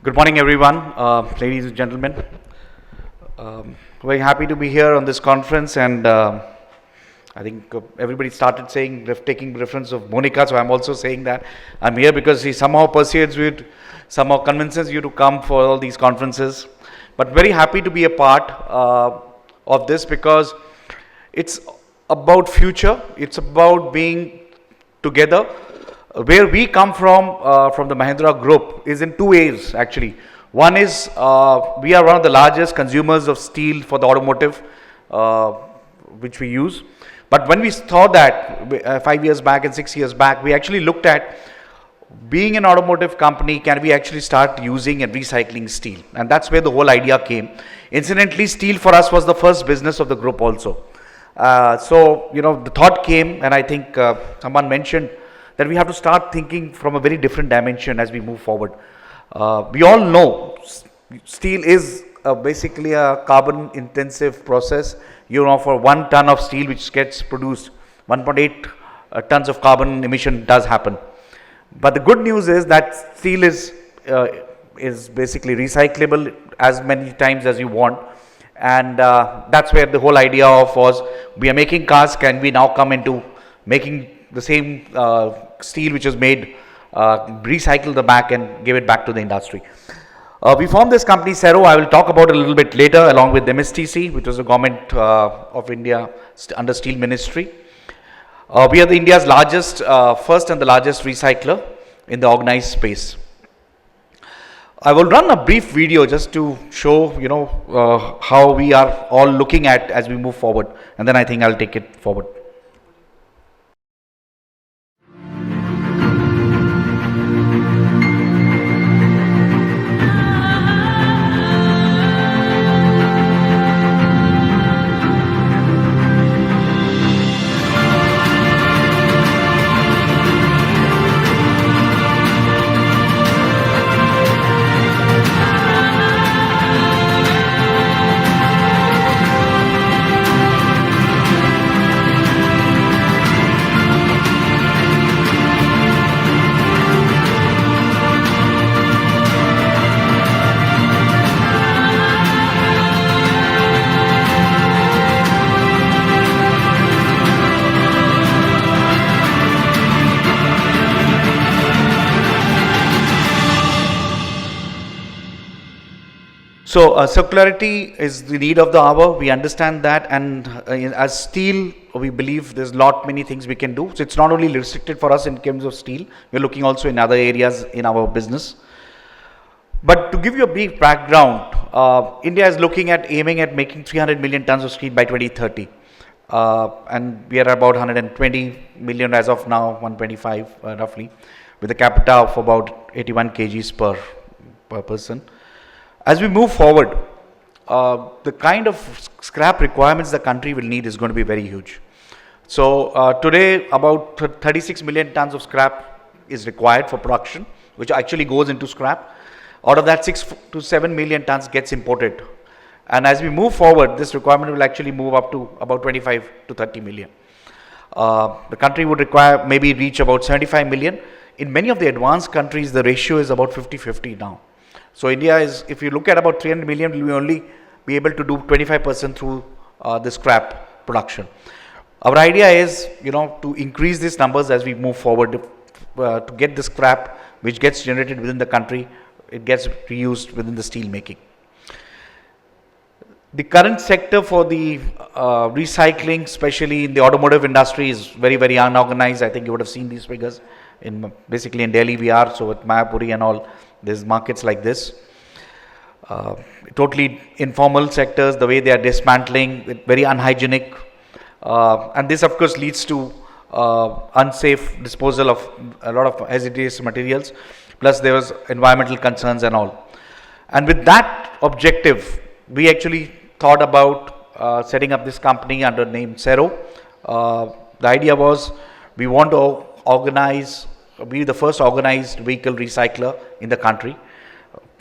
Good morning, everyone, ladies and gentlemen. Very happy to be here on this conference, and I think everybody started saying, taking reference of Monica, so I'm also saying that I'm here because he somehow persuades you, somehow convinces you to come for all these conferences. But very happy to be a part of this because it's about future, it's about being together. Where we come from the Mahindra group is in two ways actually. One is we are one of the largest consumers of steel for the automotive, which we use. But when we saw that 5 years back and 6 years back, we actually looked at being an automotive company, can we actually start using and recycling steel? And that's where the whole idea came. Incidentally, steel for us was the first business of the group also. So, the thought came, and I think someone mentioned that we have to start thinking from a very different dimension as we move forward. We all know steel is basically a carbon intensive process. For 1 ton of steel which gets produced, 1.8 tons of carbon emission does happen. But the good news is that steel is basically recyclable as many times as you want. And that's where the whole idea of was, we are making cars, can we now come into making the same steel which is made, recycle the back and give it back to the industry. We formed this company Cero. I will talk about it a little bit later, along with MSTC, which was the government of India under Steel Ministry. We are India's largest, first and the largest recycler in the organized space. I will run a brief video just to show, how we are all looking at as we move forward, and then I think I'll take it forward. So circularity is the need of the hour. We understand that, and as steel, we believe there's many things we can do. So it's not only restricted for us in terms of steel. We're looking also in other areas in our business. But to give you a brief background, India is aiming at making 300 million tons of steel by 2030, and we are about 120 million as of now, 125 roughly, with a capita of about 81 kgs per person. As we move forward, the kind of scrap requirements the country will need is going to be very huge. So today, about 36 million tons of scrap is required for production, which actually goes into scrap. Out of that, 6 to 7 million tons gets imported. And as we move forward, this requirement will actually move up to about 25 to 30 million. The country would maybe reach about 75 million. In many of the advanced countries, the ratio is about 50-50 now. So India is, if you look at about 300 million, we will only be able to do 25% through the scrap production. Our idea is, to increase these numbers as we move forward, to get the scrap which gets generated within the country, it gets reused within the steel making. The current sector for the recycling, especially in the automotive industry, is very, very unorganized. I think you would have seen these figures. Basically in Delhi we are, so with Mayapuri and all, there's markets like this. Totally informal sectors, the way they are dismantling, very unhygienic. And this of course leads to unsafe disposal of a lot of hazardous materials. Plus there was environmental concerns and all. And with that objective, we actually thought about setting up this company under the name Cero. The idea was, we want to be the first organized vehicle recycler in the country.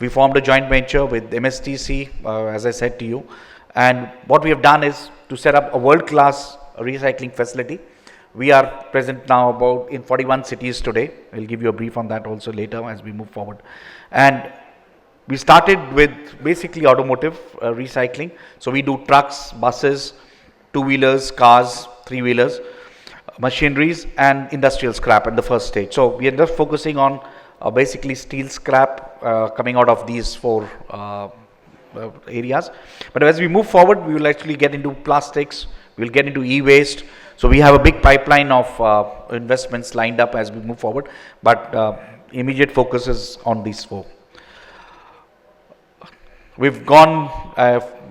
We formed a joint venture with MSTC, as I said to you, and what we have done is to set up a world-class recycling facility. We are present now about in 41 cities today. I'll give you a brief on that also later as we move forward. And We started with basically automotive recycling. So we do trucks, buses, two-wheelers, cars, three-wheelers, machineries, and industrial scrap at the first stage. So we are just focusing on basically steel scrap coming out of these four areas. But as we move forward, we will actually get into plastics, we will get into e-waste. So we have a big pipeline of investments lined up as we move forward, but immediate focus is on these four. We've gone,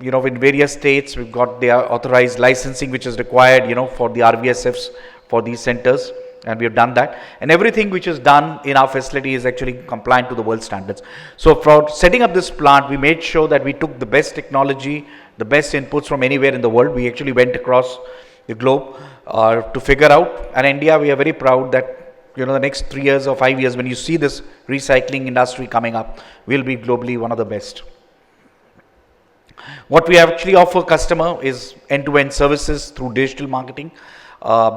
in various states, we've got the authorized licensing which is required, for the RVSFs for these centers, and we have done that. And everything which is done in our facility is actually compliant to the world standards. So for setting up this plant, we made sure that we took the best technology, the best inputs from anywhere in the world. We actually went across the globe to figure out. And India, we are very proud that the next 3 years or 5 years, when you see this recycling industry coming up, we'll be globally one of the best. What we actually offer customer is end-to-end services through digital marketing.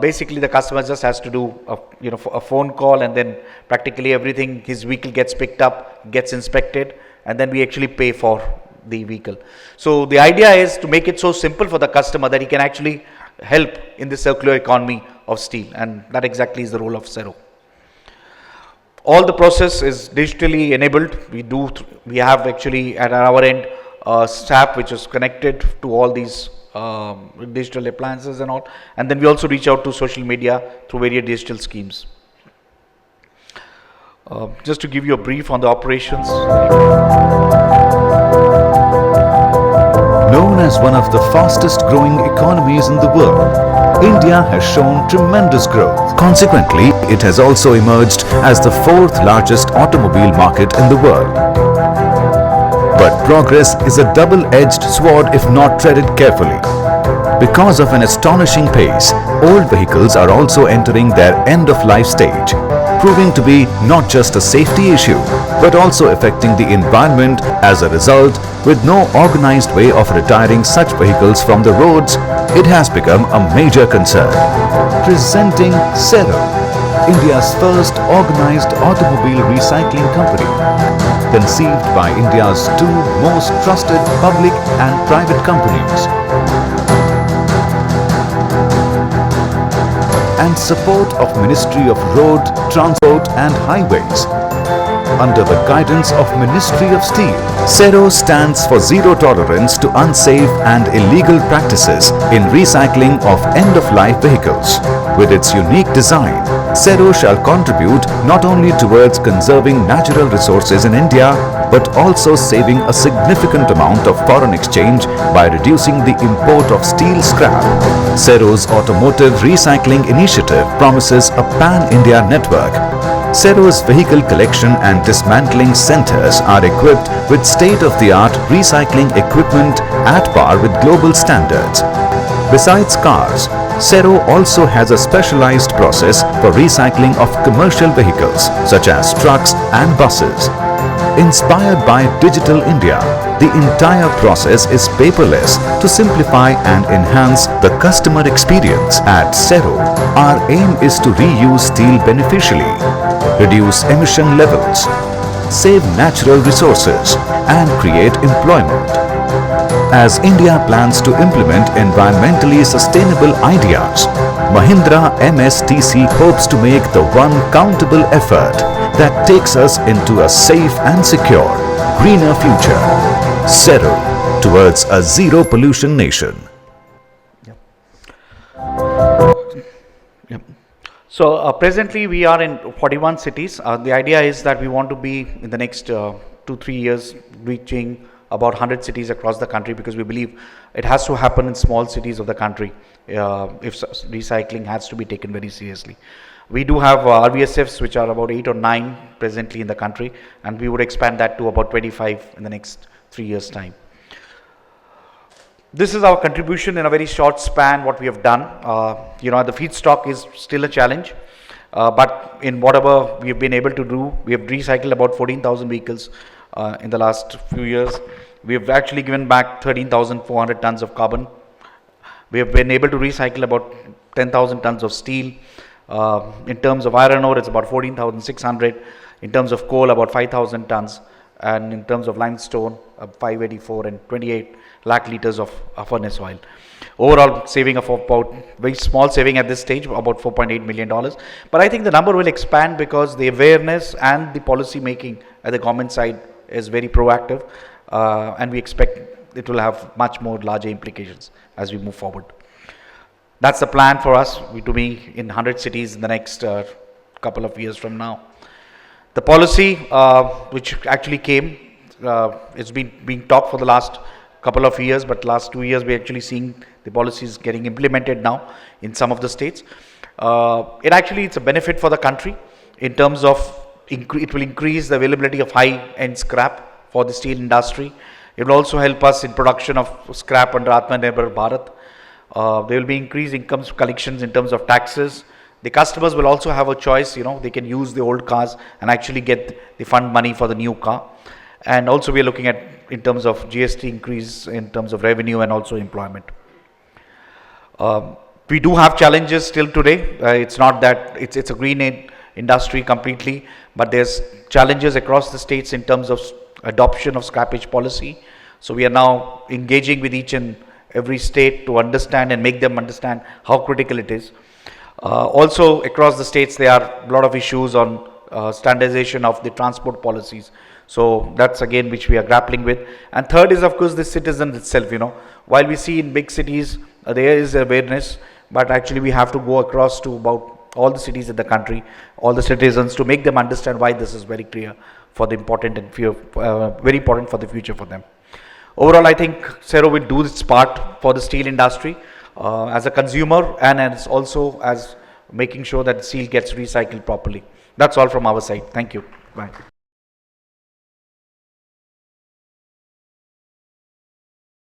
Basically, the customer just has to do a phone call, and then practically everything, his vehicle gets picked up, gets inspected, and then we actually pay for the vehicle. So the idea is to make it so simple for the customer that he can actually help in the circular economy of steel, and that exactly is the role of Cero. All the process is digitally enabled. We have actually at our end SAP which is connected to all these digital appliances and all, and then we also reach out to social media through various digital schemes. Just to give you a brief on the operations. Known as one of the fastest growing economies in the world, India has shown tremendous growth. Consequently, it has also emerged as the fourth largest automobile market in the world. But progress is a double-edged sword if not treaded carefully. Because of an astonishing pace, old vehicles are also entering their end-of-life stage, proving to be not just a safety issue, but also affecting the environment. As a result, with no organized way of retiring such vehicles from the roads, it has become a major concern. Presenting Cero, India's first organized automobile recycling company, conceived by India's two most trusted public and private companies, and support of Ministry of Road, Transport and Highways. Under the guidance of Ministry of Steel, Cero stands for zero tolerance to unsafe and illegal practices in recycling of end-of-life vehicles. With its unique design, Cero shall contribute not only towards conserving natural resources in India, but also saving a significant amount of foreign exchange by reducing the import of steel scrap. Cero's automotive recycling initiative promises a pan-India network. Cero's vehicle collection and dismantling centers are equipped with state-of-the-art recycling equipment at par with global standards. Besides cars, Cero also has a specialized process for recycling of commercial vehicles such as trucks and buses. Inspired by Digital India, the entire process is paperless to simplify and enhance the customer experience. At Cero, our aim is to reuse steel beneficially, reduce emission levels, save natural resources, and create employment. As India plans to implement environmentally sustainable ideas, Mahindra MSTC hopes to make the one countable effort that takes us into a safe and secure, greener future. Cero, towards a zero pollution nation. So presently we are in 41 cities. The idea is that we want to be in the next 2-3 years reaching about 100 cities across the country, because we believe it has to happen in small cities of the country if recycling has to be taken very seriously. We do have RVSFs which are about 8 or 9 presently in the country, and we would expand that to about 25 in the next 3 years' time. This is our contribution in a very short span, what we have done. The feedstock is still a challenge, but in whatever we have been able to do, we have recycled about 14,000 vehicles in the last few years. We have actually given back 13,400 tons of carbon. We have been able to recycle about 10,000 tons of steel. In terms of iron ore, it's about 14,600. In terms of coal, about 5,000 tons. and in terms of limestone, 584 and 28 lakh liters of furnace oil. Overall saving of about, very small saving at this stage, about $4.8 million. But I think the number will expand because the awareness and the policy making at the government side is very proactive, and we expect it will have much more larger implications as we move forward. That's the plan for us to be in 100 cities in the next couple of years from now. The policy which actually came, it's been being talked for the last couple of years, but last 2 years we're actually seeing the policies getting implemented now in some of the states. It's a benefit for the country in terms of it will increase the availability of high-end scrap for the steel industry. It will also help us in production of scrap under Atmanirbhar Bharat. There will be increased incomes collections in terms of taxes. The customers will also have a choice, they can use the old cars and actually get the fund money for the new car. And also we are looking at in terms of GST increase, in terms of revenue and also employment. We do have challenges still today. It's not that it's a green industry completely, but there's challenges across the states in terms of adoption of scrappage policy. So we are now engaging with each and every state to understand and make them understand how critical it is. Also across the states there are a lot of issues on standardization of the transport policies. So that's again which we are grappling with. And third is of course the citizen itself. While we see in big cities there is awareness, but actually we have to go across to about all the cities in the country, all the citizens, to make them understand why this is very clear for the important and very important for the future for them. Overall, I think Cero will do its part for the steel industry as a consumer, and as also as making sure that steel gets recycled properly. That's all from our side. Thank you. Bye.